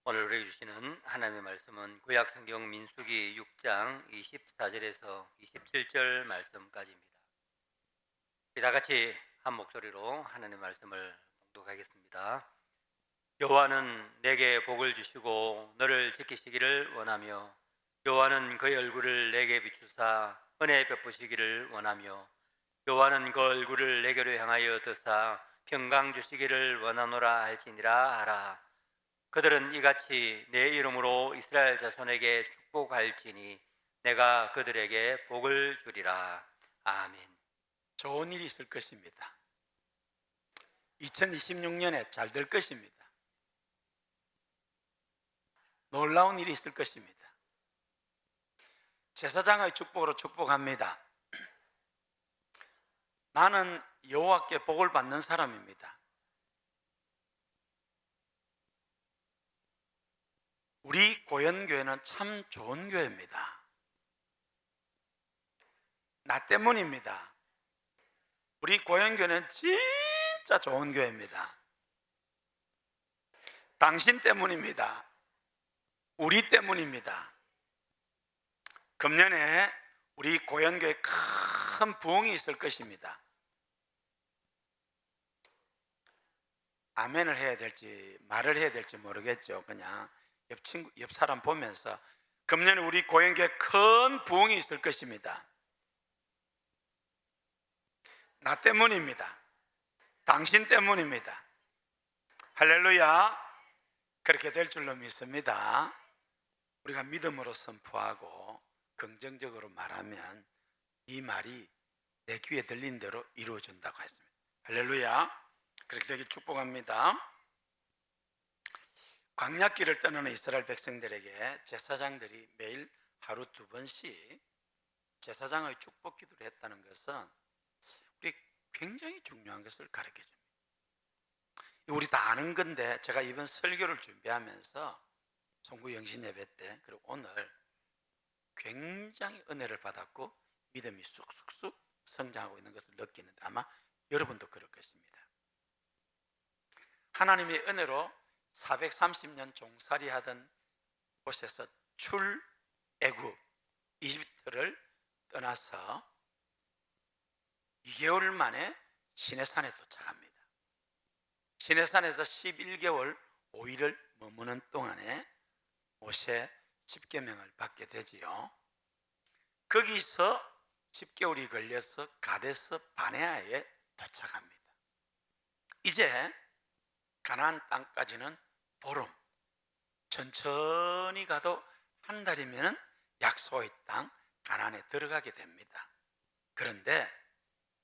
오늘 우리에게 주시는 하나님의 말씀은 구약 성경 민수기 6장 24절에서 27절 말씀까지입니다. 우리 다 같이 한 목소리로 하나님의 말씀을 봉독하겠습니다. 여호와는 내게 복을 주시고 너를 지키시기를 원하며 여호와는 그의 얼굴을 내게 비추사 은혜 베푸시기를 원하며 여호와는 그 얼굴을 내게로 향하여 드사 평강 주시기를 원하노라 할지니라 하라. 그들은 이같이 내 이름으로 이스라엘 자손에게 축복할지니 내가 그들에게 복을 주리라. 아멘. 좋은 일이 있을 것입니다. 2026년에 잘 될 것입니다. 놀라운 일이 있을 것입니다. 제사장의 축복으로 축복합니다. 나는 여호와께 복을 받는 사람입니다. 우리 고연교회는 참 좋은 교회입니다. 나 때문입니다. 우리 고연교회는 진짜 좋은 교회입니다. 당신 때문입니다. 우리 때문입니다. 금년에 우리 고연교회에 큰 부흥이 있을 것입니다. 아멘을 해야 될지 말을 해야 될지 모르겠죠. 그냥 옆 사람 보면서 금년에 우리 고연교회에 큰 부흥이 있을 것입니다. 나 때문입니다. 당신 때문입니다. 할렐루야. 그렇게 될 줄로 믿습니다. 우리가 믿음으로 선포하고 긍정적으로 말하면 이 말이 내 귀에 들린 대로 이루어진다고 했습니다. 할렐루야. 그렇게 되길 축복합니다. 광야길을 떠나는 이스라엘 백성들에게 제사장들이 매일 하루 2번씩 제사장의 축복 기도를 했다는 것은 우리 굉장히 중요한 것을 가르쳐 줍니다. 우리 다 아는 건데 제가 이번 설교를 준비하면서 송구 영신 예배 때 그리고 오늘 굉장히 은혜를 받았고 믿음이 쑥쑥쑥 성장하고 있는 것을 느끼는데 아마 여러분도 그럴 것입니다. 하나님의 은혜로 430년 종살이 하던 곳에서 출애굽 이집트를 떠나서 2개월 만에 시내산에 도착합니다. 시내산에서 11개월 5일을 머무는 동안에 모세 10계명을 받게 되지요. 거기서 10개월이 걸려서 가데스 바네아에 도착합니다. 이제 가나안 땅까지는 보름, 천천히 가도 한 달이면 약속의 땅 가나안에 들어가게 됩니다. 그런데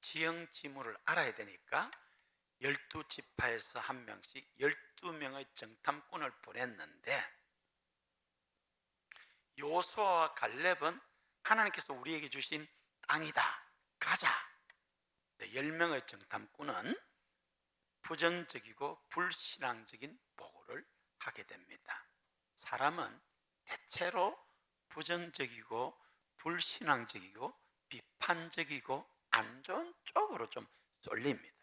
지형지물을 알아야 되니까 12지파에서 한 명씩 12명의 정탐꾼을 보냈는데 여호수아와 갈렙은 하나님께서 우리에게 주신 땅이다, 가자. 10명의 정탐꾼은 부정적이고 불신앙적인 보고를 하게 됩니다. 사람은 대체로 부정적이고 불신앙적이고 비판적이고 안 좋은 쪽으로 좀 쏠립니다.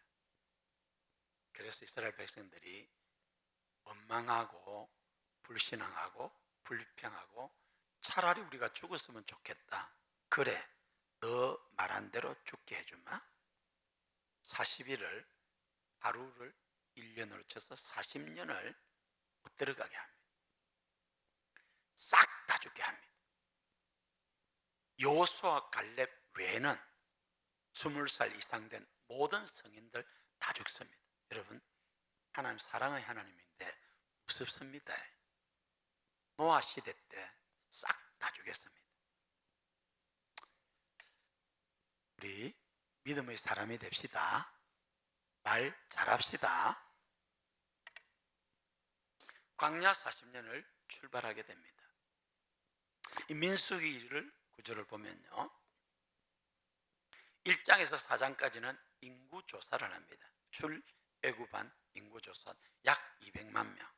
그래서 이스라엘 백성들이 원망하고 불신앙하고 불평하고 차라리 우리가 죽었으면 좋겠다. 그래, 너 말한 대로 죽게 해주마. 40일을 하루를 1년으로 쳐서 40년을 못 들어가게 합니다. 싹 다 죽게 합니다. 여호수아 갈렙 외에는 20살 이상 된 모든 성인들 다 죽습니다. 여러분, 하나님 사랑의 하나님인데 무섭습니다. 노아 시대 때 싹 다 죽였습니다. 우리 믿음의 사람이 됩시다. 말 잘합시다. 광야 40년을 출발하게 됩니다. 이 민수기를 구절을 보면요, 1장에서 4장까지는 인구조사를 합니다. 출애굽한 인구조사 약 200만 명.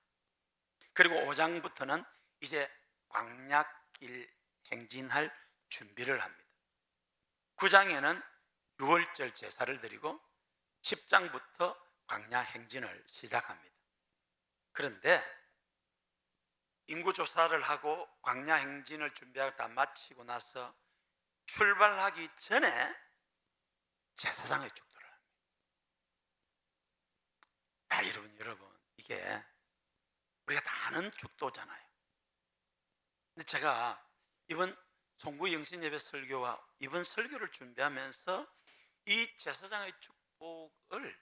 그리고 5장부터는 이제 광야길 행진할 준비를 합니다. 9장에는 유월절 제사를 드리고 10장부터 광야 행진을 시작합니다. 그런데 인구 조사를 하고 광야 행진을 준비하고 다 마치고 나서 출발하기 전에 제사장의 축도를 합니다. 여러분 이게 우리가 다 아는 축도잖아요. 근데 제가 이번 송구 영신예배 설교와 이번 설교를 준비하면서 이 제사장의 축복을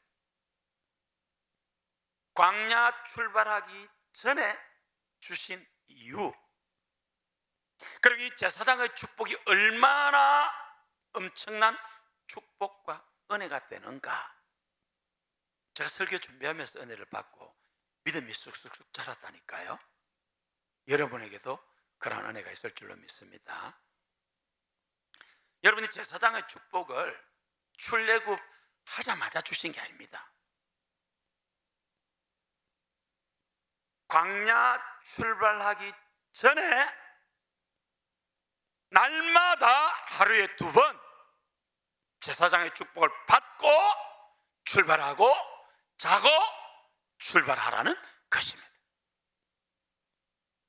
광야 출발하기 전에 주신 이유, 그리고 이 제사장의 축복이 얼마나 엄청난 축복과 은혜가 되는가, 제가 설교 준비하면서 은혜를 받고 믿음이 쑥쑥쑥 자랐다니까요. 여러분에게도 그런 은혜가 있을 줄로 믿습니다. 여러분이 제사장의 축복을 출애굽하자마자 주신 게 아닙니다. 광야 출발하기 전에 날마다 하루에 2번 제사장의 축복을 받고 출발하고 자고 출발하라는 것입니다.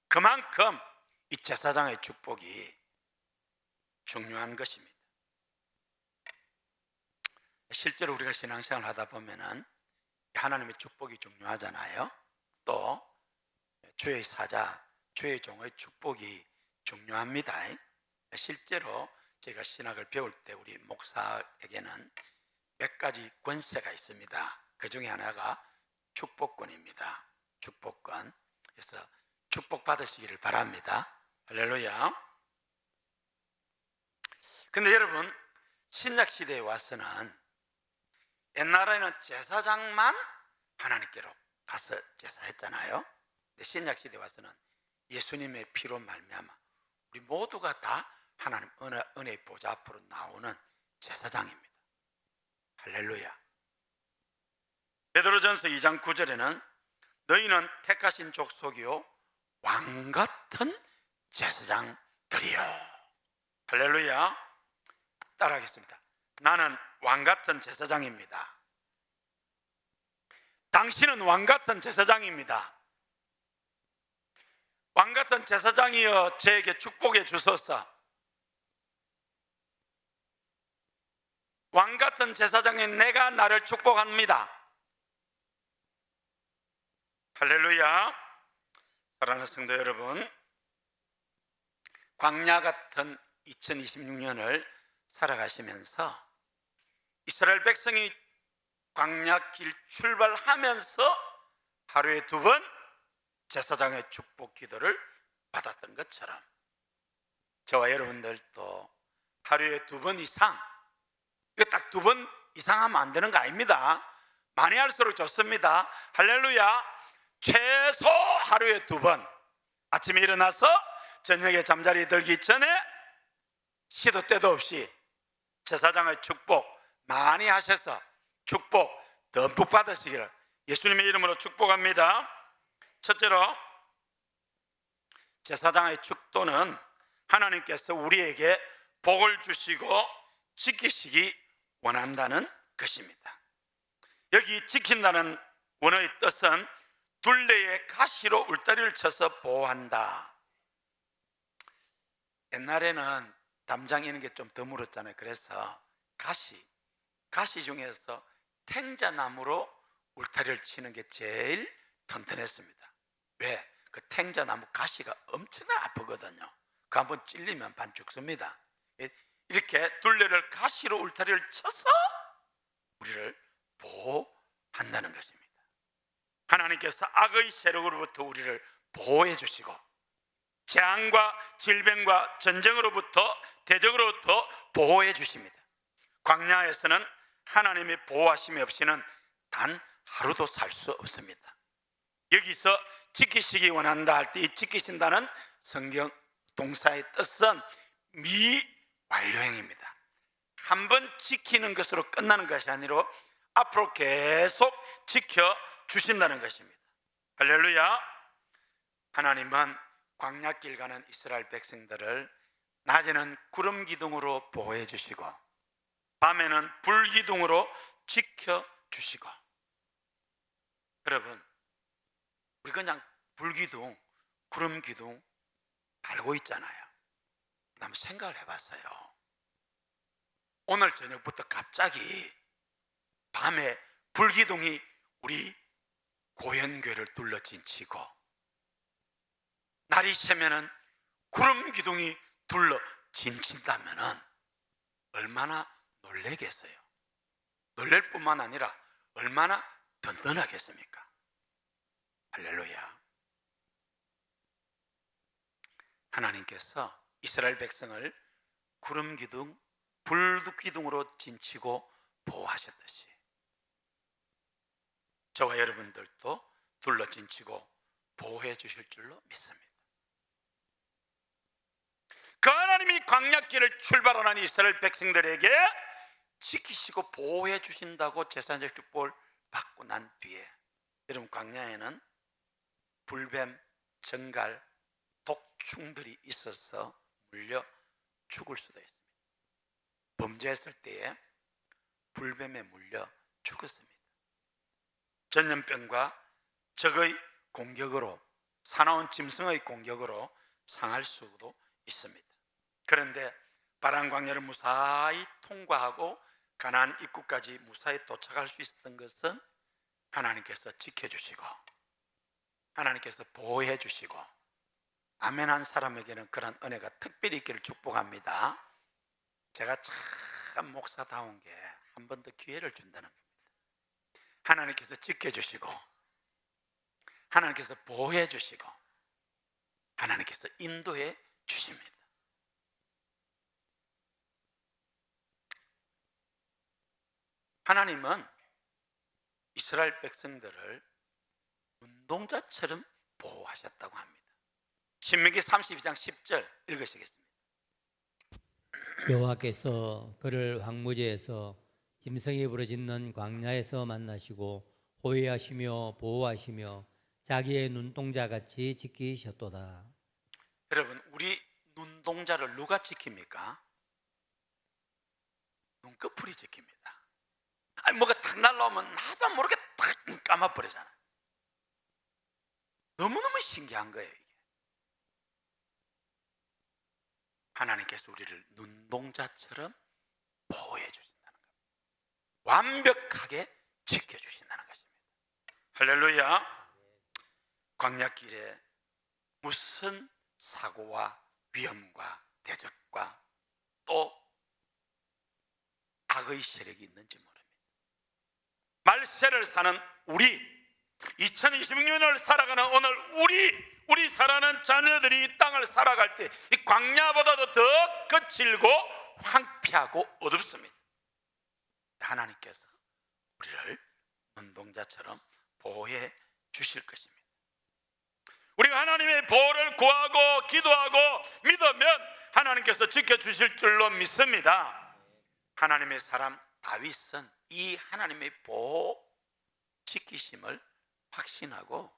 그만큼 이 제사장의 축복이 중요한 것입니다. 실제로 우리가 신앙생활을 하다 보면은 하나님의 축복이 중요하잖아요. 또 주의 사자, 주의 종의 축복이 중요합니다. 실제로 제가 신학을 배울 때 우리 목사에게는 몇 가지 권세가 있습니다. 그 중에 하나가 축복권입니다. 축복권. 그래서 축복 받으시기를 바랍니다. 할렐루야. 근데 여러분, 신약 시대에 와서는 옛날에는 제사장만 하나님께로 가서 제사했잖아요. 근데 신약 시대에 와서는 예수님의 피로 말미암아 우리 모두가 다 하나님 은혜의 보좌 앞으로 나오는 제사장입니다. 할렐루야. 베드로전서 2장 9절에는 너희는 택하신 족속이요 왕 같은 제사장들이요. 할렐루야. 따라하겠습니다. 나는 왕 같은 제사장입니다. 당신은 왕 같은 제사장입니다. 왕 같은 제사장이여 저에게 축복해 주소서. 왕 같은 제사장인 내가 나를 축복합니다. 할렐루야. 사랑하는 성도 여러분, 광야 같은 2026년을 살아가시면서 이스라엘 백성이 광야길 출발하면서 하루에 2번 제사장의 축복 기도를 받았던 것처럼 저와 여러분들도 하루에 2번 이상, 이거 딱 2번 이상 하면 안 되는 거 아닙니다. 많이 할수록 좋습니다. 할렐루야. 최소 하루에 2번, 아침에 일어나서 저녁에 잠자리 들기 전에 시도 때도 없이 제사장의 축복 많이 하셔서 축복 듬뿍 받으시기를 예수님의 이름으로 축복합니다. 첫째로, 제사장의 축도는 하나님께서 우리에게 복을 주시고 지키시기 원한다는 것입니다. 여기 지킨다는 원어의 뜻은 둘레에 가시로 울타리를 쳐서 보호한다. 옛날에는 담장 이런 게 좀 드물었잖아요. 그래서 가시 중에서 탱자나무로 울타리를 치는 게 제일 튼튼했습니다. 왜? 그 탱자나무 가시가 엄청나게 아프거든요. 그 한번 찔리면 반 죽습니다. 이렇게 둘레를 가시로 울타리를 쳐서 우리를 보호한다는 것입니다. 하나님께서 악의 세력으로부터 우리를 보호해 주시고 재앙과 질병과 전쟁으로부터 대적으로부터 보호해 주십니다. 광야에서는 하나님의 보호하심이 없이는 단 하루도 살 수 없습니다. 여기서 지키시기 원한다 할 때 이 지키신다는 성경 동사의 뜻은 미완료행입니다. 한 번 지키는 것으로 끝나는 것이 아니라 앞으로 계속 지켜주신다는 것입니다. 할렐루야. 하나님은 광야길 가는 이스라엘 백성들을 낮에는 구름 기둥으로 보호해 주시고 밤에는 불 기둥으로 지켜주시고, 여러분, 우리 그냥 불기둥 구름 기둥 알고 있잖아요. 한번 생각을 해봤어요. 오늘 저녁부터 갑자기 밤에 불기둥이 우리 고현교회를 둘러 진치고 날이 새면은 구름 기둥이 둘러 진친다면은 얼마나 놀라겠어요. 놀랄 뿐만 아니라 얼마나 든든하겠습니까? 할렐루야. 하나님께서 이스라엘 백성을 구름 기둥, 불 기둥으로 진치고 보호하셨듯이 저와 여러분들도 둘러 진치고 보호해 주실 줄로 믿습니다. 그 하나님이 광야길을 출발하는 이스라엘 백성들에게 지키시고 보호해 주신다고 제사장적 축복을 받고 난 뒤에 여러분 광야에는 불뱀, 정갈, 독충들이 있어서 물려 죽을 수도 있습니다. 범죄했을 때에 불뱀에 물려 죽었습니다. 전염병과 적의 공격으로, 사나운 짐승의 공격으로 상할 수도 있습니다. 그런데 바람 광야를 무사히 통과하고 가나안 입구까지 무사히 도착할 수 있었던 것은 하나님께서 지켜주시고 하나님께서 보호해 주시고 아멘한 사람에게는 그런 은혜가 특별히 있기를 축복합니다. 제가 참 목사다운 게 한 번 더 기회를 준다는 겁니다. 하나님께서 지켜주시고 하나님께서 보호해 주시고 하나님께서 인도해 주십니다. 하나님은 이스라엘 백성들을 눈동자처럼 보호하셨다고 합니다. 신명기 32장 10절 읽으시겠습니다. 여호와께서 그를 황무지에서 짐승이 부르짖는 광야에서 만나시고 호위하시며 보호하시며 자기의 눈동자같이 지키셨도다. 여러분, 우리 눈동자를 누가 지킵니까? 눈꺼풀이 지킵니다. 아니, 뭐가 탁 날라오면 나도 모르게 탁 감아버리잖아. 너무너무 신기한 거예요. 이게 하나님께서 우리를 눈동자처럼 보호해 주신다는 겁니다. 완벽하게 지켜주신다는 것입니다. 할렐루야. 광야길에 무슨 사고와 위험과 대적과 또 악의 세력이 있는지 모릅니다. 말세를 사는 우리 2026년을 살아가는 오늘 우리 살아가는 자녀들이 이 땅을 살아갈 때 이 광야보다도 더 거칠고 황폐하고 어둡습니다. 하나님께서 우리를 눈동자처럼 보호해 주실 것입니다. 우리가 하나님의 보호를 구하고 기도하고 믿으면 하나님께서 지켜주실 줄로 믿습니다. 하나님의 사람 다윗은 이 하나님의 보호 지키심을 확신하고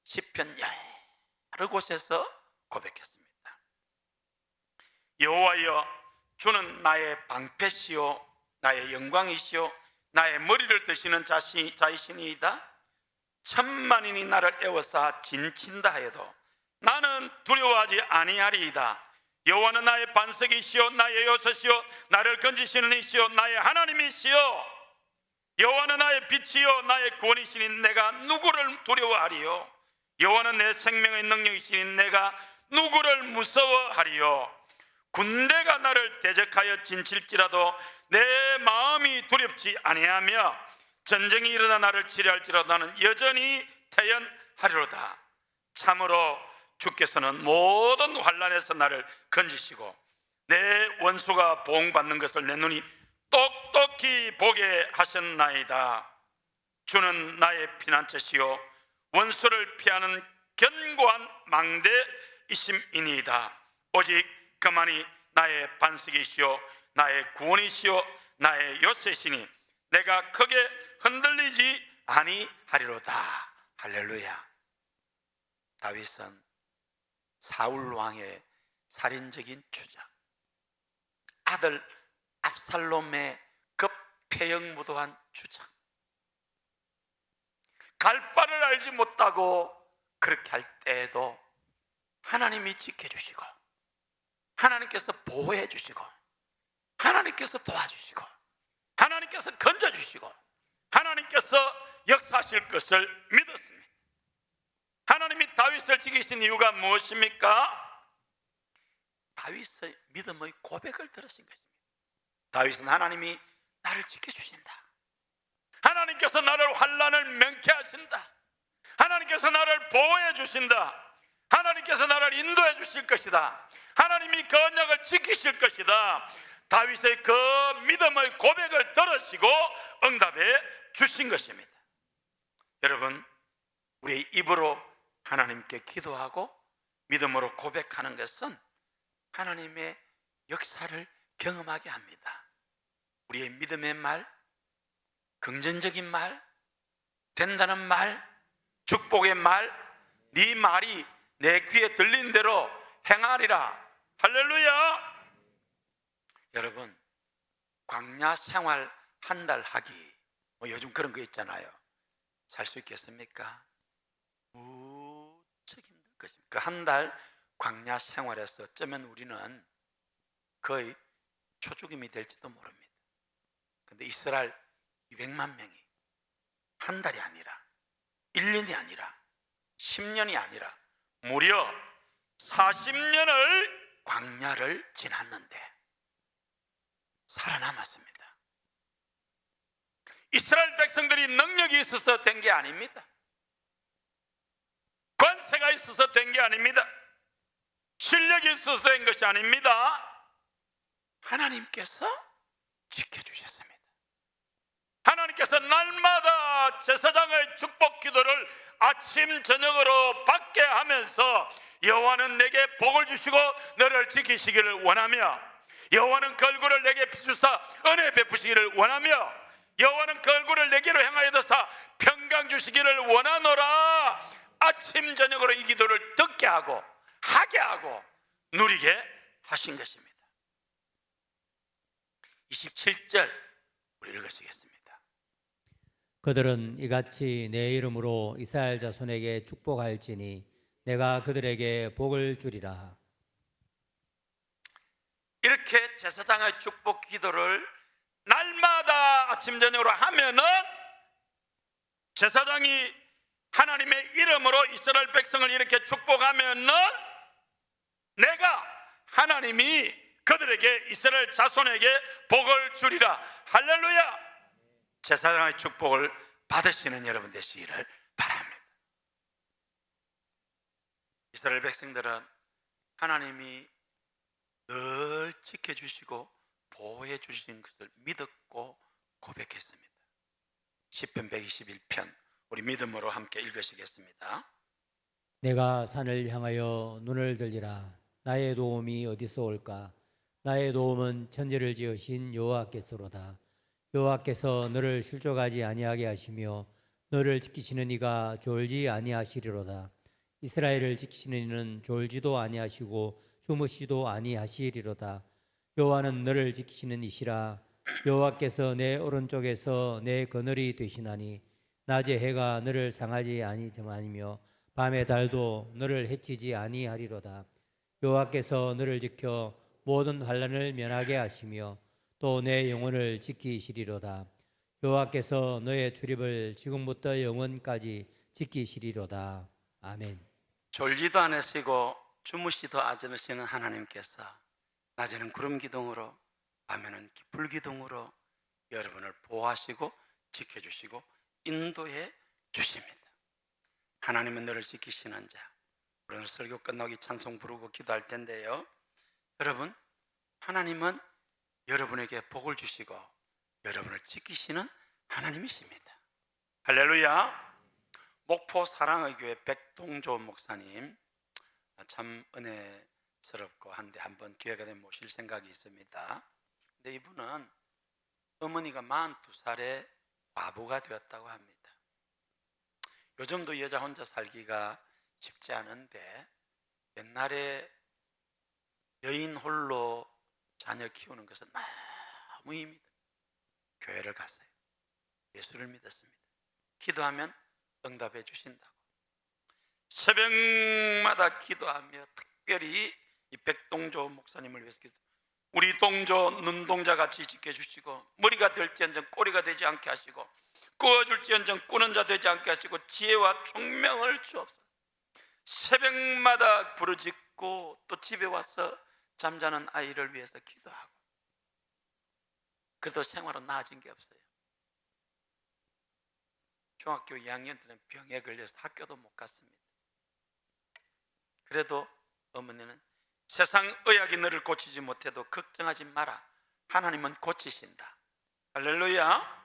시편 여러 곳에서 고백했습니다. 여호와여, 주는 나의 방패시요 나의 영광이시요 나의 머리를 드시는 자이시니이다. 천만인이 나를 에워싸 진친다 해도 나는 두려워하지 아니하리이다. 여호와는 나의 반석이시요 나의 요새시요 나를 건지시는 이시요 나의 하나님이시요 여호와는 나의 빛이요 나의 구원이시니 내가 누구를 두려워하리요. 여호와는 내 생명의 능력이시니 내가 누구를 무서워하리요. 군대가 나를 대적하여 진칠지라도 내 마음이 두렵지 아니하며 전쟁이 일어나 나를 치료할지라도 나는 여전히 태연하리로다. 참으로 주께서는 모든 환난에서 나를 건지시고 내 원수가 보응받는 것을 내 눈이 똑똑히 보게 하셨나이다. 주는 나의 피난처시요 원수를 피하는 견고한 망대이심이니이다. 오직 그만이 나의 반석이시요 나의 구원이시요 나의 요새시니 내가 크게 흔들리지 아니하리로다. 할렐루야. 다윗은 사울 왕의 살인적인 추적, 아들 압살롬의 급폐영무도한 추적, 갈 바를 알지 못하고 그렇게 할 때에도 하나님이 지켜주시고, 하나님께서 보호해 주시고, 하나님께서 도와주시고, 하나님께서 건져주시고, 하나님께서 역사하실 것을 믿었습니다. 하나님이 다윗을 지키신 이유가 무엇입니까? 다윗의 믿음의 고백을 들으신 것입니다. 다윗은 하나님이 나를 지켜주신다, 하나님께서 나를 환난을 면케하신다, 하나님께서 나를 보호해 주신다, 하나님께서 나를 인도해 주실 것이다, 하나님이 그 언약을 지키실 것이다, 다윗의 그 믿음의 고백을 들으시고 응답해 주신 것입니다. 여러분, 우리의 입으로 하나님께 기도하고 믿음으로 고백하는 것은 하나님의 역사를 경험하게 합니다. 우리의 믿음의 말, 긍정적인 말, 된다는 말, 축복의 말, 네 말이 내 귀에 들린 대로 행하리라. 할렐루야. 여러분, 광야 생활 한 달 하기, 요즘 그런 거 있잖아요. 살 수 있겠습니까? 무척 힘들 것입니다. 그 한 달 광야 생활에서 어쩌면 우리는 거의 초죽임이 될지도 모릅니다. 근데 이스라엘 200만 명이 한 달이 아니라 1년이 아니라 10년이 아니라 무려 40년을 광야를 지났는데 살아남았습니다. 이스라엘 백성들이 능력이 있어서 된 게 아닙니다. 권세가 있어서 된 게 아닙니다. 실력이 있어서 된 것이 아닙니다. 하나님께서 지켜주셨습니다. 하나님께서 날마다 제사장의 축복 기도를 아침 저녁으로 받게 하면서 여호와는 내게 복을 주시고 너를 지키시기를 원하며, 여호와는 그 얼굴을 내게 비추사 은혜 베푸시기를 원하며, 여호와는 그 얼굴을 내게로 향하여 드사 평강 주시기를 원하노라. 아침 저녁으로 이 기도를 듣게 하고 하게 하고 누리게 하신 것입니다. 27절 우리 읽으시겠습니다. 그들은 이같이 내 이름으로 이스라엘 자손에게 축복할지니 내가 그들에게 복을 주리라. 이렇게 제사장의 축복 기도를 날마다 아침 저녁으로 하면은 제사장이 하나님의 이름으로 이스라엘 백성을 이렇게 축복하면은 내가 하나님이 그들에게 이스라엘 자손에게 복을 주리라. 할렐루야. 제사장의 축복을 받으시는 여러분 되시기를 바랍니다. 이스라엘 백성들은 하나님이 늘 지켜주시고 보호해 주신 것을 믿었고 고백했습니다. 시편 121편 우리 믿음으로 함께 읽으시겠습니다. 내가 산을 향하여 눈을 들리라. 나의 도움이 어디서 올까? 나의 도움은 천지를 지으신 여호와께서로다. 여호와께서 너를 실족하지 아니하게 하시며 너를 지키시는 이가 졸지 아니하시리로다. 이스라엘을 지키시는 이는 졸지도 아니하시고 주무시도 아니하시리로다. 여호와는 너를 지키시는 이시라. 여호와께서 내 오른쪽에서 내 그늘이 되시나니 낮에 해가 너를 상하지 아니하며 밤에 달도 너를 해치지 아니하리로다. 여호와께서 너를 지켜 모든 환난을 면하게 하시며 또 내 영혼을 지키시리로다. 여호와께서 너의 출입을 지금부터 영원까지 지키시리로다. 아멘. 졸지도 않으시고 주무시도 않으시는 하나님께서 낮에는 구름 기둥으로 밤에는 불 기둥으로 여러분을 보호하시고 지켜주시고 인도해 주십니다. 하나님은 너를 지키시는 자. 오늘 설교 끝나기 찬송 부르고 기도할 텐데요, 여러분, 하나님은 여러분에게 복을 주시고 여러분을 지키시는 하나님이십니다. 할렐루야. 목포 사랑의 교회 백동조 목사님 참 은혜스럽고 한데 한번 기회가 되면 모실 생각이 있습니다. 근데 이분은 어머니가 42살에 과부가 되었다고 합니다. 요즘도 여자 혼자 살기가 쉽지 않은데 옛날에 여인 홀로 자녀 키우는 것은 너무 힘이 듭니다. 교회를 갔어요. 예수를 믿었습니다. 기도하면 응답해 주신다고. 새벽마다 기도하며 특별히 이 백동조 목사님을 위해서 기도. 우리 동조 눈동자 같이 지켜주시고 머리가 될지언정 꼬리가 되지 않게 하시고 꾸어줄지언정 꾸는 자 되지 않게 하시고 지혜와 총명을 주옵소서. 새벽마다 부르짖고 또 집에 와서 잠자는 아이를 위해서 기도하고 그래도 생활은 나아진 게 없어요. 중학교 2학년 때는 병에 걸려서 학교도 못 갔습니다. 그래도 어머니는 세상 의학이 너를 고치지 못해도 걱정하지 마라. 하나님은 고치신다. 할렐루야.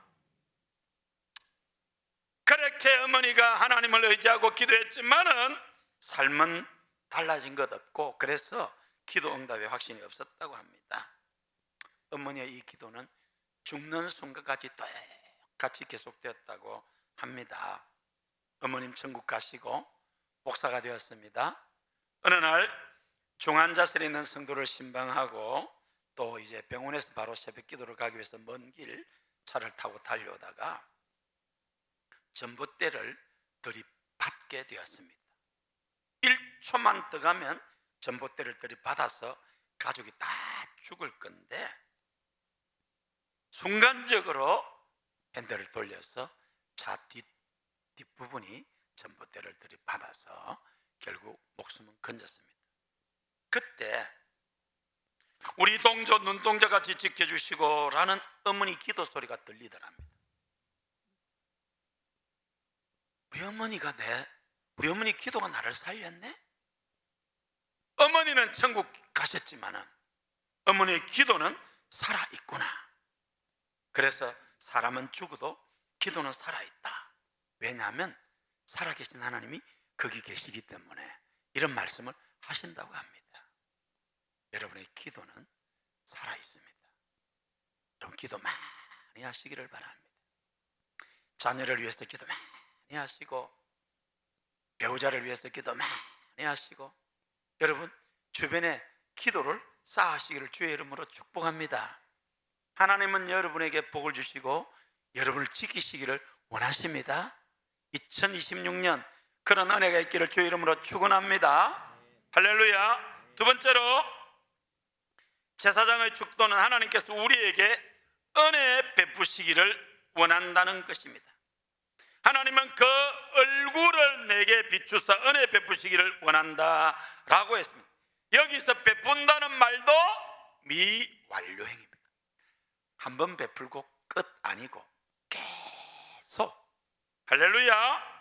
그렇게 어머니가 하나님을 의지하고 기도했지만은 삶은 달라진 것 없고 그래서 기도 응답에 확신이 없었다고 합니다. 어머니의 이 기도는 죽는 순간까지 똑같이 계속되었다고 합니다. 어머님 천국 가시고 목사가 되었습니다. 어느 날 중환자실에 있는 성도를 신방하고 또 이제 병원에서 바로 새벽 기도를 가기 위해서 먼 길 차를 타고 달려오다가 전봇대를 들이받게 되었습니다. 1초만 더 가면 전봇대를 들이받아서 가족이 다 죽을 건데 순간적으로 핸들을 돌려서 차 뒷부분이 전봇대를 들이받아서 결국 목숨은 건졌습니다. 그때 우리 동조 눈동자같이 지켜주시고 라는 어머니 기도 소리가 들리더랍니다. 우리 어머니 기도가 나를 살렸네? 어머니는 천국 가셨지만은 어머니의 기도는 살아있구나. 그래서 사람은 죽어도 기도는 살아있다. 왜냐하면 살아계신 하나님이 거기 계시기 때문에 이런 말씀을 하신다고 합니다. 여러분의 기도는 살아있습니다. 여러분 기도 많이 하시기를 바랍니다. 자녀를 위해서 기도 많이 하시고 배우자를 위해서 기도 많이 하시고 여러분 주변에 기도를 쌓으시기를 주의 이름으로 축복합니다. 하나님은 여러분에게 복을 주시고 여러분을 지키시기를 원하십니다. 2026년 그런 은혜가 있기를 주의 이름으로 축원합니다. 할렐루야. 두 번째로 제사장의 축도는 하나님께서 우리에게 은혜 베푸시기를 원한다는 것입니다. 하나님은 그 얼굴을 내게 비추사 은혜 베푸시기를 원한다라고 했습니다. 여기서 베푼다는 말도 미완료행입니다. 한번 베풀고 끝 아니고 계속. 할렐루야.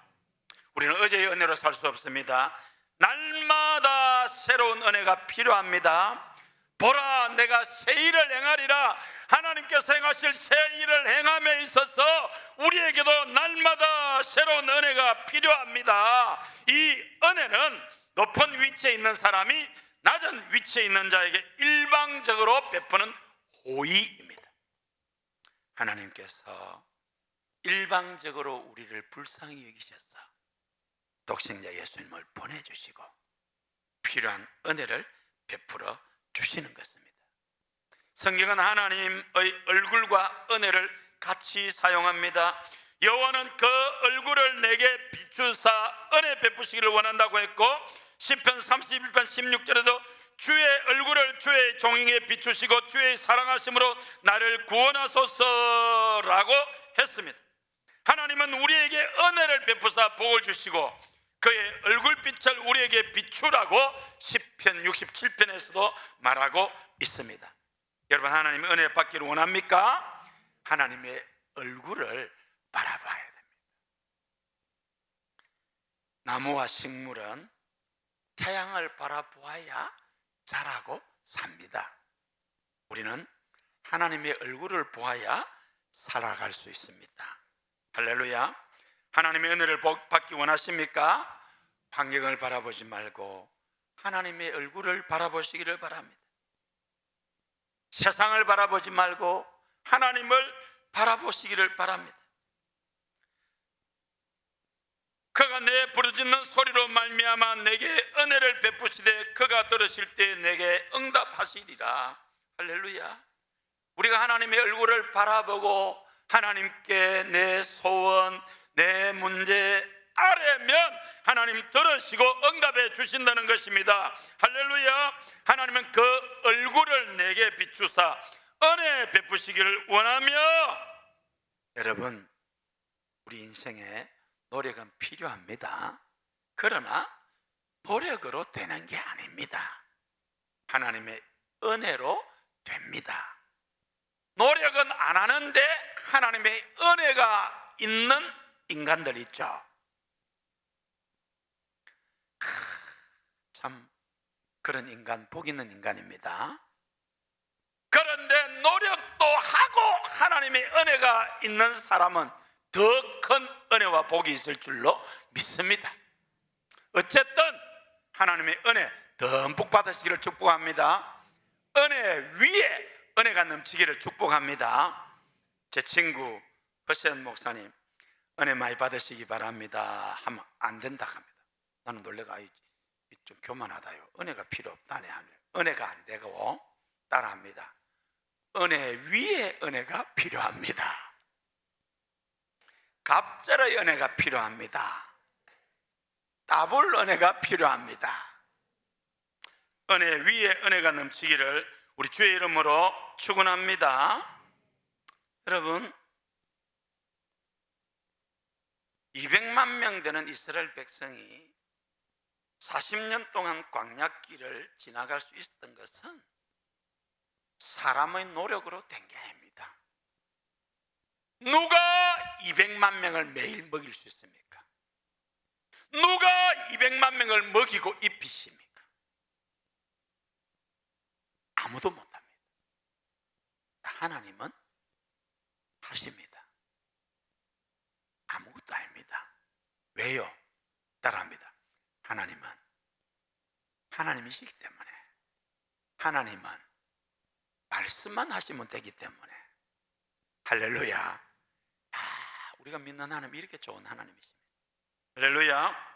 우리는 어제의 은혜로 살 수 없습니다. 날마다 새로운 은혜가 필요합니다. 보라 내가 새 일을 행하리라. 하나님께서 행하실 새 일을 행함에 있어서 우리에게도 날마다 새로운 은혜가 필요합니다. 이 은혜는 높은 위치에 있는 사람이 낮은 위치에 있는 자에게 일방적으로 베푸는 호의입니다. 하나님께서 일방적으로 우리를 불쌍히 여기셔서 독생자 예수님을 보내주시고 필요한 은혜를 베풀어 주시는 것입니다. 성경은 하나님의 얼굴과 은혜를 같이 사용합니다. 여호와는 그 얼굴을 내게 비추사 은혜 베푸시기를 원한다고 했고 시편 31편 16절에도 주의 얼굴을 주의 종에게 비추시고 주의 사랑하심으로 나를 구원하소서라고 했습니다. 하나님은 우리에게 은혜를 베푸사 복을 주시고 그의 얼굴빛을 우리에게 비추라고 시편 67편에서도 말하고 있습니다. 여러분 하나님의 은혜 받기를 원합니까? 하나님의 얼굴을 바라봐야 됩니다. 나무와 식물은 태양을 바라보아야 자라고 삽니다. 우리는 하나님의 얼굴을 보아야 살아갈 수 있습니다. 할렐루야. 하나님의 은혜를 받기 원하십니까? 환경을 바라보지 말고 하나님의 얼굴을 바라보시기를 바랍니다. 세상을 바라보지 말고 하나님을 바라보시기를 바랍니다. 그가 내 부르짖는 소리로 말미암아 내게 은혜를 베푸시되 그가 들으실 때 내게 응답하시리라. 할렐루야. 우리가 하나님의 얼굴을 바라보고 하나님께 내 소원, 내 문제 아뢰면 하나님 들으시고 응답해 주신다는 것입니다. 할렐루야. 하나님은 그 얼굴을 내게 비추사 은혜 베푸시기를 원하며, 여러분, 우리 인생에 노력은 필요합니다. 그러나 노력으로 되는 게 아닙니다. 하나님의 은혜로 됩니다. 노력은 안 하는데 하나님의 은혜가 있는 인간들 있죠. 참 그런 인간, 복 있는 인간입니다. 그런데 노력도 하고 하나님의 은혜가 있는 사람은 더 큰 은혜와 복이 있을 줄로 믿습니다. 어쨌든 하나님의 은혜 듬뿍 받으시기를 축복합니다. 은혜 위에 은혜가 넘치기를 축복합니다. 제 친구 허세현 목사님, 은혜 많이 받으시기 바랍니다 하면 안 된다 합니다. 나는 놀래가 좀 교만하다요. 은혜가 필요 없다네 하면 은혜가 안 되고 따라합니다. 은혜 위에 은혜가 필요합니다. 갑절의 은혜가 필요합니다. 더블 은혜가 필요합니다. 은혜 위에 은혜가 넘치기를 우리 주의 이름으로 축원합니다. 여러분, 200만 명 되는 이스라엘 백성이 40년 동안 광야길을 지나갈 수 있었던 것은 사람의 노력으로 된 게 아닙니다. 누가 200만 명을 매일 먹일 수 있습니까? 누가 200만 명을 먹이고 입히십니까? 아무도 못합니다. 하나님은 하십니다. 아무것도 아닙니다. 왜요? 따라합니다. 하나님은 하나님이시기 때문에, 하나님은 말씀만 하시면 되기 때문에. 할렐루야. 우리가 믿는 하나님 이렇게 좋은 하나님이십니다. 할렐루야.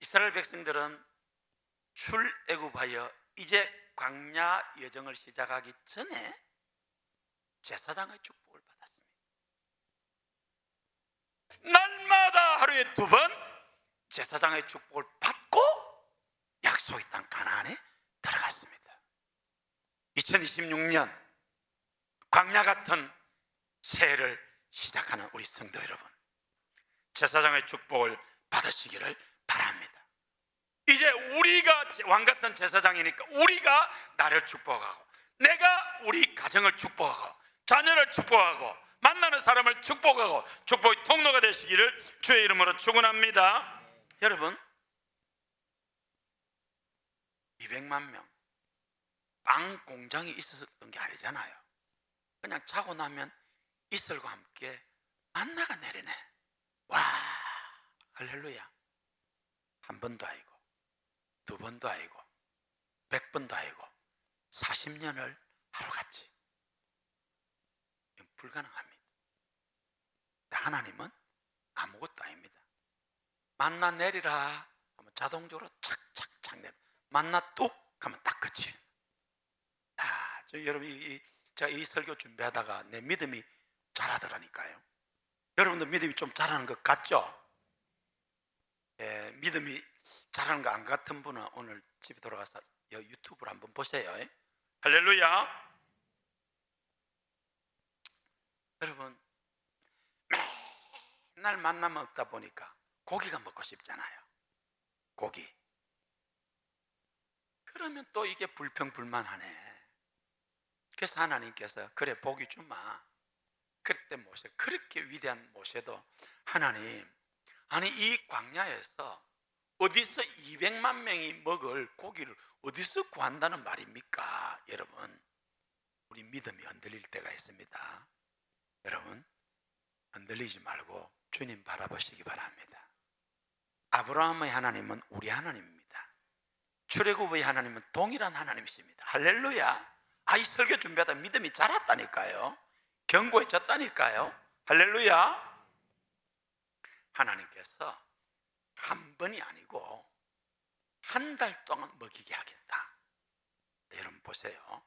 이스라엘 백성들은 출애굽하여 이제 광야 여정을 시작하기 전에 제사장의 축복을 받았습니다. 날마다 하루에 2번 제사장의 축복을 받고 약속의 땅 가나안에 들어갔습니다. 2026년 광야 같은 새해를 시작하는 우리 성도 여러분, 제사장의 축복을 받으시기를 바랍니다. 이제 우리가 왕 같은 제사장이니까 우리가 나를 축복하고, 내가 우리 가정을 축복하고, 자녀를 축복하고, 만나는 사람을 축복하고, 축복의 통로가 되시기를 주의 이름으로 축원합니다. 여러분, 200만 명 빵 공장이 있었던 게 아니잖아요. 그냥 자고 나면 이슬과 함께 만나가 내리네. 와, 할렐루야. 1번도 아니고 2번도 아니고 100번도 아니고 40년을 하루같이. 이건 불가능합니다. 하나님은 아무것도 아닙니다. 만나 내리라 하면 자동적으로 착착착 내려. 만나 뚝 하면 딱 끝이. 여러분, 제가 이 설교 준비하다가 내 믿음이 자라더라니까요. 여러분도 믿음이 좀 자라는 것 같죠? 믿음이 자라는 거 안 같은 분은 오늘 집에 돌아가서 유튜브를 한번 보세요. 할렐루야. 여러분, 맨날 만나면 없다 보니까 고기가 먹고 싶잖아요. 고기. 그러면 또 이게 불평불만하네. 그래서 하나님께서 그래 복이 주마. 그때 모세, 그렇게 위대한 모세도 하나님, 아니 이 광야에서 어디서 200만 명이 먹을 고기를 어디서 구한다는 말입니까? 여러분, 우리 믿음이 흔들릴 때가 있습니다. 여러분, 흔들리지 말고 주님 바라보시기 바랍니다. 아브라함의 하나님은 우리 하나님입니다. 출애굽의 하나님은 동일한 하나님이십니다. 할렐루야. 이 설교 준비하다 믿음이 자랐다니까요. 견고해졌다니까요. 할렐루야. 하나님께서 한 번이 아니고 한 달 동안 먹이게 하겠다. 여러분 보세요.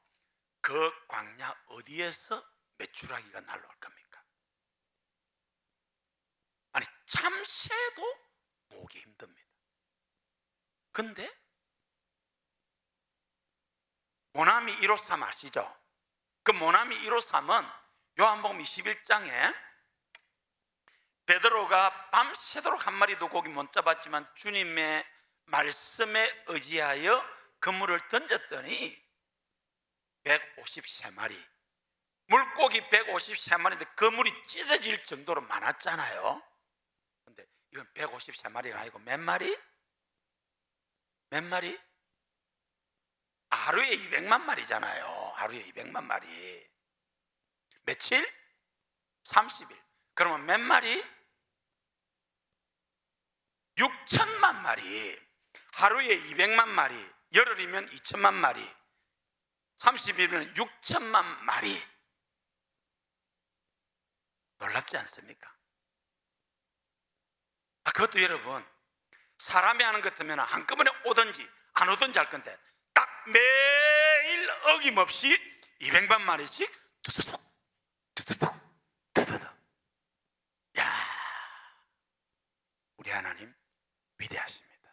그 광야 어디에서 메추라기가 날라올 겁니까? 아니 참새도 모으기 힘듭니다. 근데 모나미 153 아시죠? 그 모나미 153은 요한복음 21장에 베드로가 밤새도록 한 마리도 고기 못 잡았지만 주님의 말씀에 의지하여 그물을 던졌더니 153마리, 물고기 153마리인데 그물이 찢어질 정도로 많았잖아요. 근데 이건 153마리가 아니고 몇 마리? 몇 마리? 하루에 200만 마리잖아요. 하루에 200만 마리. 며칠? 30일. 그러면 몇 마리? 6천만 마리. 하루에 200만 마리. 열흘이면 2천만 마리. 30일이면 6천만 마리. 놀랍지 않습니까? 그것도 여러분, 사람이 하는 것 같으면 한꺼번에 오든지 안 오든지 할 건데 딱 매일 어김없이 200만 마리씩 두두둑 두두둑 두두둑. 야, 우리 하나님 위대하십니다.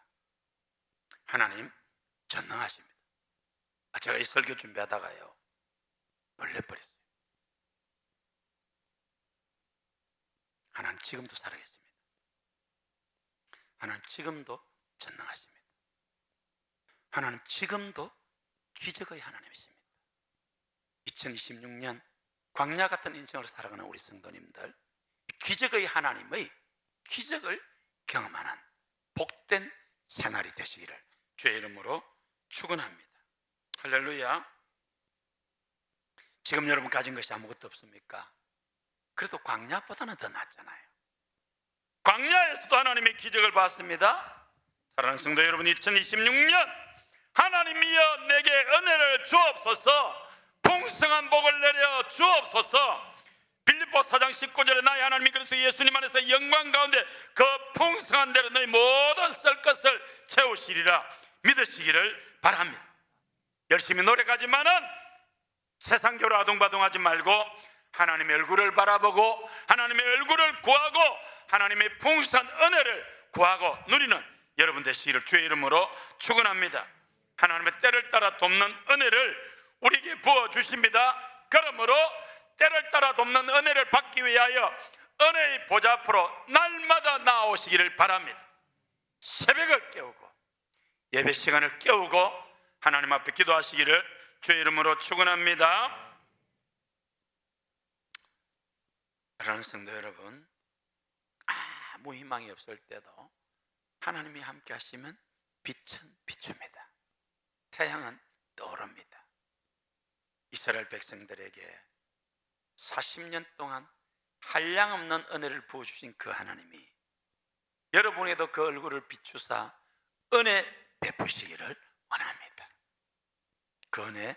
하나님 전능하십니다. 제가 이 설교 준비하다가요 놀래버렸어요. 하나님 지금도 살아계십니다. 하나님 지금도 전능하십니다. 하나님 지금도 기적의 하나님이십니다. 2026년 광야 같은 인생으로 살아가는 우리 성도님들, 기적의 하나님의 기적을 경험하는 복된 새날이 되시기를 주의 이름으로 축원합니다. 할렐루야. 지금 여러분 가진 것이 아무것도 없습니까? 그래도 광야보다는 더 낫잖아요. 광야에서도 하나님의 기적을 봤습니다. 사랑하는 성도 여러분, 2026년 하나님이여 내게 은혜를 주옵소서, 풍성한 복을 내려 주옵소서. 빌립보 4장 19절에 나의 하나님이 그리스도 예수님 안에서 영광 가운데 그 풍성한 대로 너희 모든 쓸 것을 채우시리라 믿으시기를 바랍니다. 열심히 노력하지만은 세상적으로 아둥바둥하지 말고 하나님의 얼굴을 바라보고 하나님의 얼굴을 구하고 하나님의 풍성한 은혜를 구하고 누리는 여러분 되시기를 주의 이름으로 축원합니다. 하나님의 때를 따라 돕는 은혜를 우리에게 부어주십니다. 그러므로 때를 따라 돕는 은혜를 받기 위하여 은혜의 보좌 앞으로 날마다 나오시기를 바랍니다. 새벽을 깨우고 예배 시간을 깨우고 하나님 앞에 기도하시기를 주의 이름으로 축원합니다. 사랑하는 성도 여러분, 아무 희망이 없을 때도 하나님이 함께 하시면 빛은 비춥니다. 태양은 떠오릅니다. 이스라엘 백성들에게 40년 동안 한량없는 은혜를 부어주신 그 하나님이 여러분에도 그 얼굴을 비추사 은혜 베푸시기를 원합니다. 그 은혜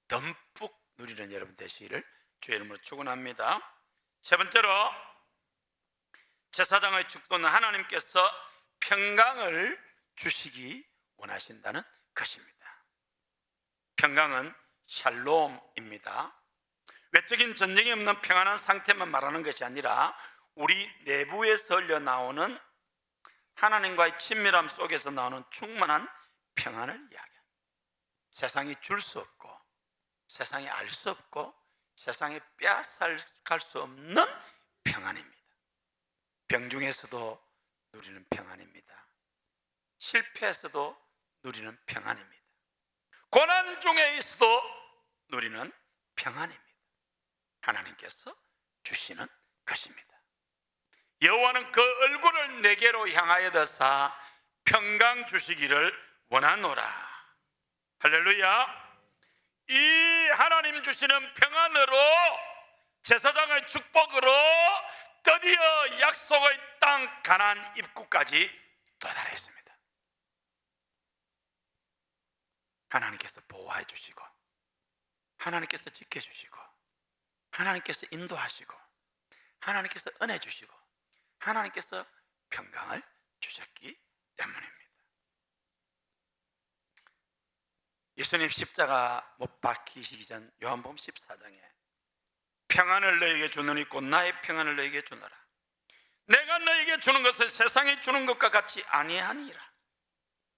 듬뿍 누리는 여러분 되시기를 주의 이름으로 축원합니다. 세 번째로 제사장의 축도는 하나님께서 평강을 주시기 원하신다는 것입니다. 평강은 샬롬입니다. 외적인 전쟁이 없는 평안한 상태만 말하는 것이 아니라 우리 내부에서 흘러나오는 하나님과의 친밀함 속에서 나오는 충만한 평안을 이야기합니다. 세상이 줄 수 없고 세상이 알 수 없고 세상에 빼앗아갈 수 없는 평안입니다. 병중에서도 누리는 평안입니다. 실패에서도 누리는 평안입니다. 고난 중에 있어도 누리는 평안입니다. 하나님께서 주시는 것입니다. 여호와는 그 얼굴을 내게로 향하여 드사 평강 주시기를 원하노라. 할렐루야. 이 하나님 주시는 평안으로 제사장의 축복으로 드디어 약속의 땅 가나안 입구까지 도달했습니다. 하나님께서 보호해 주시고 하나님께서 지켜주시고 하나님께서 인도하시고 하나님께서 은혜 주시고 하나님께서 평강을 주셨기 때문입니다. 예수님 십자가 못 박히시기 전 요한복음 14장에 평안을 너에게 주노니 곧 나의 평안을 너에게 주노라. 내가 너에게 주는 것을 세상에 주는 것과 같이 아니하니라.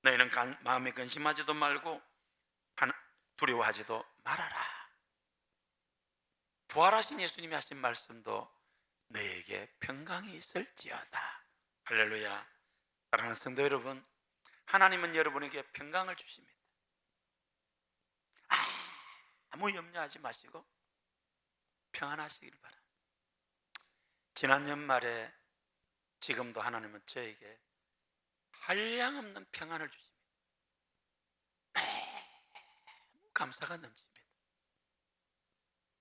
너희는 마음에 근심하지도 말고 두려워하지도 말아라. 부활하신 예수님이 하신 말씀도 너에게 평강이 있을지어다. 할렐루야. 사랑하는 성도 여러분, 하나님은 여러분에게 평강을 주십니다. 아무 염려하지 마시고 평안하시길 바랍니다. 지난 연말에 지금도 하나님은 저에게 한량없는 평안을 주십니다. 너무 감사가 넘칩니다.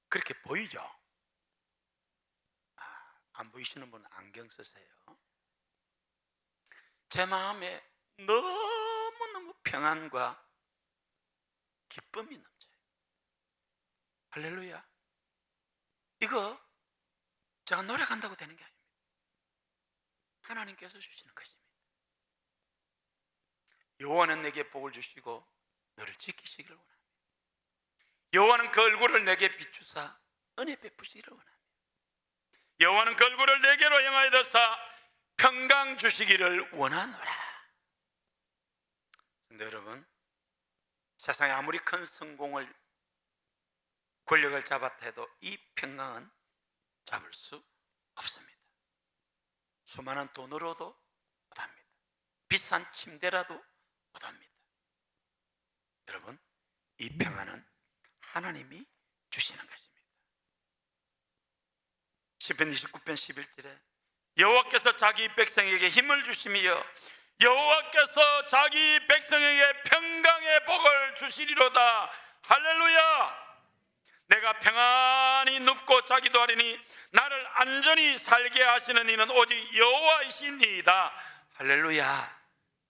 그렇게 보이죠? 안 보이시는 분은 안경 쓰세요. 제 마음에 너무너무 평안과 기쁨이 넘쳐요. 할렐루야. 이거 제가 노력한다고 되는 게 아닙니다. 하나님께서 주시는 것입니다. 여호와는 내게 복을 주시고 너를 지키시기를 원합니다. 여호와는 그 얼굴을 내게 비추사 은혜 베푸시기를 원합니다. 여호와는 그 얼굴을 내게로 향하여 드사 평강 주시기를 원하노라. 근데 여러분, 세상에 아무리 큰 성공을 권력을 잡았다 해도 이 평강은 잡을 수 없습니다. 수많은 돈으로도 못합니다. 비싼 침대라도 못합니다. 여러분, 이 평안은 하나님이 주시는 것입니다. 시편 29편 11절에 여호와께서 자기 백성에게 힘을 주시며 여호와께서 자기 백성에게 평강의 복을 주시리로다. 할렐루야. 내가 평안히 눕고 자기도 하리니 나를 안전히 살게 하시는 이는 오직 여호와이시니이다. 할렐루야.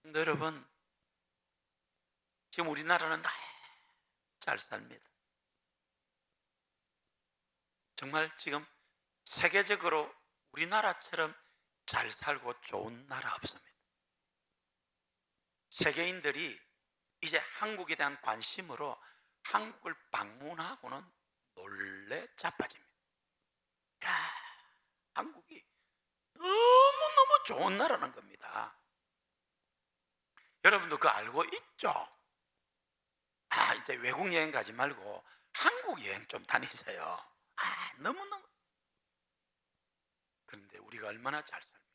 근데 여러분, 지금 우리나라는 잘 삽니다. 정말 지금 세계적으로 우리나라처럼 잘 살고 좋은 나라 없습니다. 세계인들이 이제 한국에 대한 관심으로 한국을 방문하고는 놀래 자빠집니다. 야, 한국이 너무너무 좋은 나라는 겁니다. 여러분도 그거 알고 있죠? 이제 외국 여행 가지 말고 한국 여행 좀 다니세요. 너무너무. 그런데 우리가 얼마나 잘 삽니까?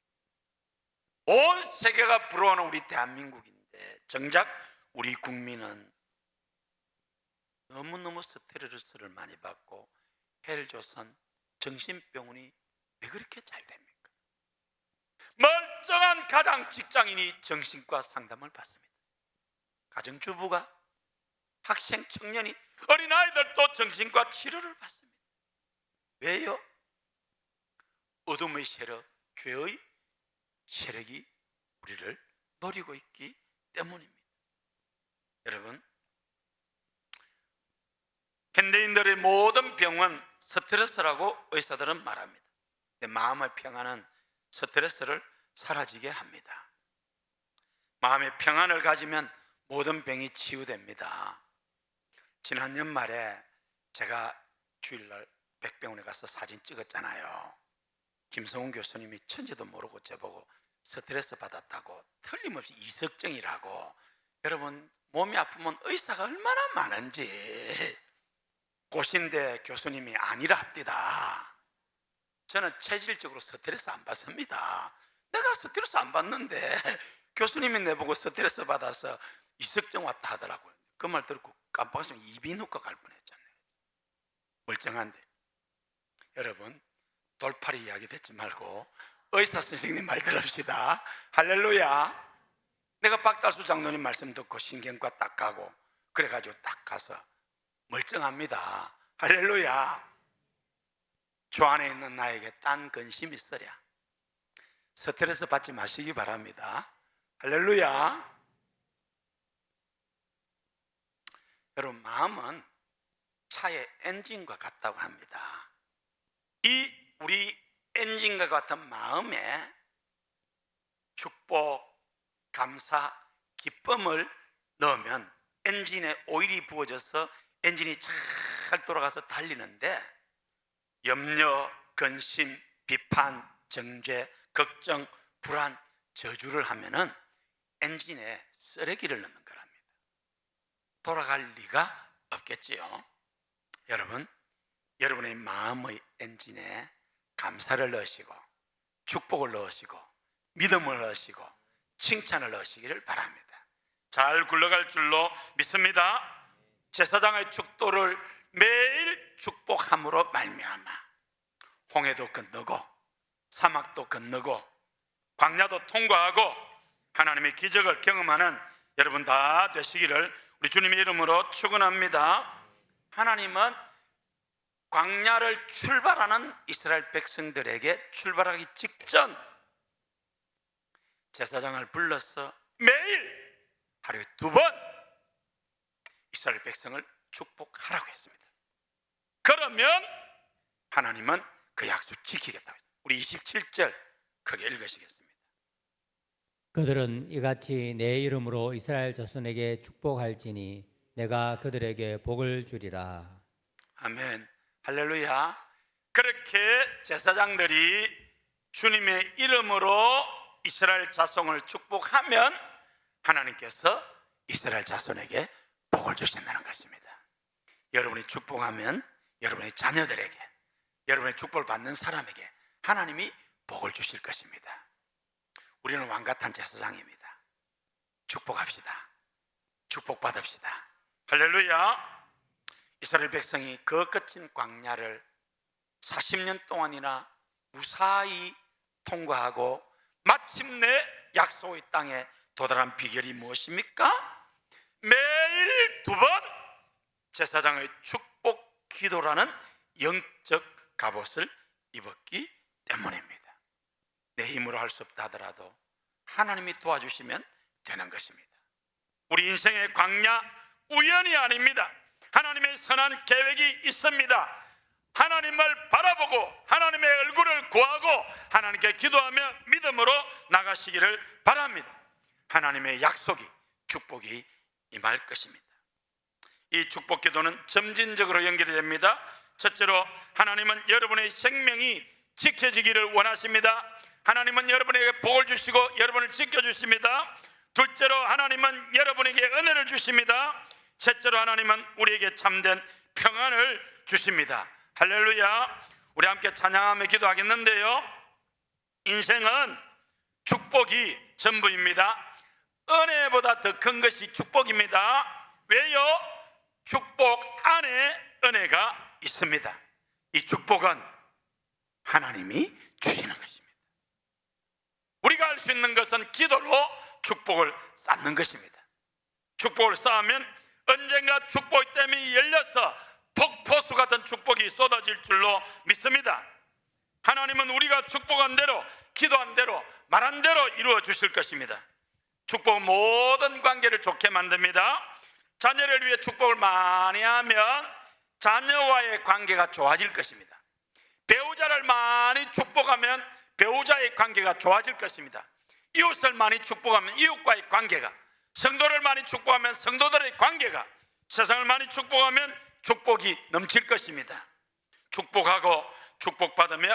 온 세계가 부러워하는 우리 대한민국인데 정작 우리 국민은 너무너무 스트레스를 많이 받고 헬조선 정신병원이 왜 그렇게 잘 됩니까? 멀쩡한 가장 직장인이 정신과 상담을 받습니다. 가정주부가, 학생, 청년이, 어린아이들도 정신과 치료를 받습니다. 왜요? 어둠의 세력, 죄의 세력이 우리를 노리고 있기 때문입니다. 여러분, 현대인들의 모든 병은 스트레스라고 의사들은 말합니다. 마음의 평안은 스트레스를 사라지게 합니다. 마음의 평안을 가지면 모든 병이 치유됩니다. 지난 연말에 제가 주일날 백병원에 가서 사진 찍었잖아요. 김성훈 교수님이 천지도 모르고 저보고 스트레스 받았다고, 틀림없이 이석증이라고. 여러분, 몸이 아프면 의사가 얼마나 많은지. 고신대 교수님이 아니랍디다. 저는 체질적으로 스트레스 안 받습니다. 내가 스트레스 안 받는데 교수님이 내보고 스트레스 받아서 이석증 왔다 하더라고요. 그 말 듣고 깜빡하시면 이비인후과 갈 뻔했잖아요. 멀쩡한데. 여러분, 돌팔이 이야기 듣지 말고 의사 선생님 말 들읍시다. 할렐루야. 내가 박달수 장로님 말씀 듣고 신경과 딱 가고 그래가지고 딱 가서 멀쩡합니다. 할렐루야. 주 안에 있는 나에게 딴 근심이 있으랴. 스트레스 받지 마시기 바랍니다. 할렐루야. 여러분, 마음은 차의 엔진과 같다고 합니다. 이 우리 엔진과 같은 마음에 축복, 감사, 기쁨을 넣으면 엔진에 오일이 부어져서 엔진이 잘 돌아가서 달리는데 염려, 근심, 비판, 정죄, 걱정, 불안, 저주를 하면은 엔진에 쓰레기를 넣는 거랍니다. 돌아갈 리가 없겠지요. 여러분, 여러분의 마음의 엔진에 감사를 넣으시고 축복을 넣으시고 믿음을 넣으시고 칭찬을 넣으시기를 바랍니다. 잘 굴러갈 줄로 믿습니다. 제사장의 축도를 매일 축복함으로 말미암아 홍해도 건너고 사막도 건너고 광야도 통과하고 하나님의 기적을 경험하는 여러분 다 되시기를 우리 주님의 이름으로 축원합니다. 하나님은 광야를 출발하는 이스라엘 백성들에게 출발하기 직전 제사장을 불러서 매일 하루에 2번 이스라엘 백성을 축복하라고 했습니다. 그러면 하나님은 그 약속 지키겠다고 했습니다. 우리 27절 크게 읽으시겠습니다. 그들은 이같이 내 이름으로 이스라엘 자손에게 축복할지니 내가 그들에게 복을 주리라. 아멘. 할렐루야. 그렇게 제사장들이 주님의 이름으로 이스라엘 자손을 축복하면 하나님께서 이스라엘 자손에게 복을 주신다는 것입니다. 여러분이 축복하면 여러분의 자녀들에게, 여러분의 축복을 받는 사람에게 하나님이 복을 주실 것입니다. 우리는 왕같은 제사장입니다. 축복합시다. 축복받읍시다. 할렐루야. 이스라엘 백성이 그 거친 광야를 40년 동안이나 무사히 통과하고 마침내 약속의 땅에 도달한 비결이 무엇입니까? 매일 2번 제사장의 축복 기도라는 영적 갑옷을 입었기 때문입니다. 내 힘으로 할 수 없다 하더라도 하나님이 도와주시면 되는 것입니다. 우리 인생의 광야 우연이 아닙니다. 하나님의 선한 계획이 있습니다. 하나님을 바라보고 하나님의 얼굴을 구하고 하나님께 기도하며 믿음으로 나가시기를 바랍니다. 하나님의 약속이, 축복이 임할 것입니다. 이 축복 기도는 점진적으로 연결이 됩니다. 첫째로 하나님은 여러분의 생명이 지켜지기를 원하십니다. 하나님은 여러분에게 복을 주시고 여러분을 지켜주십니다. 둘째로 하나님은 여러분에게 은혜를 주십니다. 셋째로 하나님은 우리에게 참된 평안을 주십니다. 할렐루야. 우리 함께 찬양하며 기도하겠는데요, 인생은 축복이 전부입니다. 은혜보다 더 큰 것이 축복입니다. 왜요? 축복 안에 은혜가 있습니다. 이 축복은 하나님이 주시는 것입니다. 우리가 할 수 있는 것은 기도로 축복을 쌓는 것입니다. 축복을 쌓으면 언젠가 축복의 댐이 열려서 폭포수 같은 축복이 쏟아질 줄로 믿습니다. 하나님은 우리가 축복한 대로, 기도한 대로, 말한 대로 이루어 주실 것입니다. 축복은 모든 관계를 좋게 만듭니다. 자녀를 위해 축복을 많이 하면 자녀와의 관계가 좋아질 것입니다. 배우자를 많이 축복하면 배우자의 관계가 좋아질 것입니다. 이웃을 많이 축복하면 이웃과의 관계가, 성도를 많이 축복하면 성도들의 관계가, 세상을 많이 축복하면 축복이 넘칠 것입니다. 축복하고 축복받으며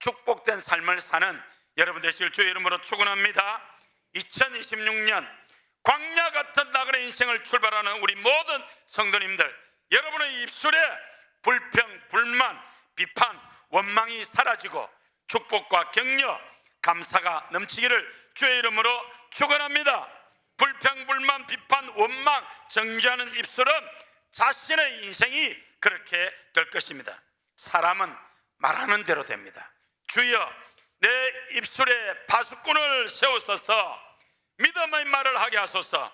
축복된 삶을 사는 여러분 되실 주의 이름으로 축원합니다. 2026년 광야 같은 나그네 인생을 출발하는 우리 모든 성도님들, 여러분의 입술에 불평, 불만, 비판, 원망이 사라지고 축복과 격려, 감사가 넘치기를 주의 이름으로 축원합니다. 불평, 불만, 비판, 원망, 정죄하는 입술은 자신의 인생이 그렇게 될 것입니다. 사람은 말하는 대로 됩니다. 주여, 내 입술에 파수꾼을 세우소서, 믿음의 말을 하게 하소서,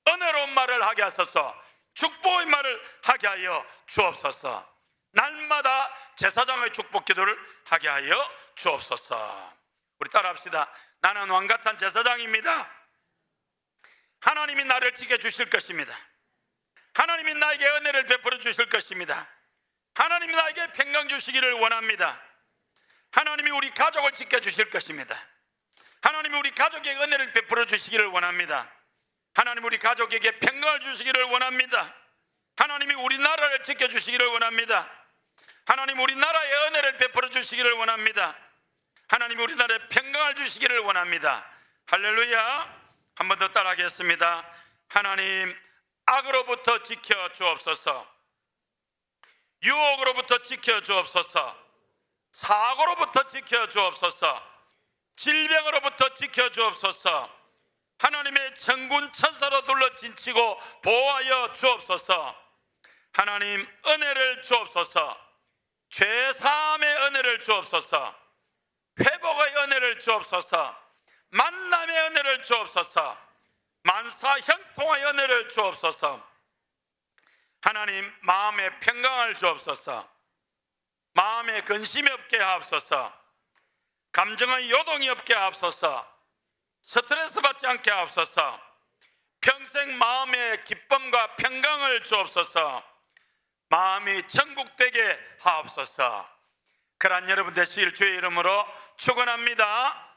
은혜로운 말을 하게 하소서, 축복의 말을 하게 하여 주옵소서. 날마다 제사장의 축복 기도를 하게 하여 주옵소서. 우리 따라합시다. 나는 왕같은 제사장입니다. 하나님이 나를 지켜주실 것입니다. 하나님이 나에게 은혜를 베풀어 주실 것입니다. 하나님이 나에게 평강 주시기를 원합니다. 하나님이 우리 가족을 지켜주실 것입니다. 하나님이 우리 가족에게 은혜를 베풀어 주시기를 원합니다. 하나님 우리 가족에게 평강을 주시기를 원합니다. 하나님이 우리나라를 지켜주시기를 원합니다. 하나님 우리나라에 은혜를 베풀어 주시기를 원합니다. 하나님 우리나라에 평강을 주시기를 원합니다. 할렐루야. 한 번 더 따라하겠습니다. 하나님 악으로부터 지켜 주옵소서. 유혹으로부터 지켜 주옵소서. 사고로부터 지켜 주옵소서. 질병으로부터 지켜 주옵소서. 하나님의 천군 천사로 둘러 진치고 보호하여 주옵소서. 하나님 은혜를 주옵소서. 죄사함의 은혜를 주옵소서. 회복의 은혜를 주옵소서. 만남의 은혜를 주옵소서. 만사 형통의 은혜를 주옵소서. 하나님 마음의 평강을 주옵소서. 마음에 근심이 없게 하옵소서. 감정의 요동이 없게 하옵소서. 스트레스 받지 않게 하옵소서. 평생 마음의 기쁨과 평강을 주옵소서. 마음이 천국되게 하옵소서. 그러한 여러분 되시길 주의 이름으로 축원합니다.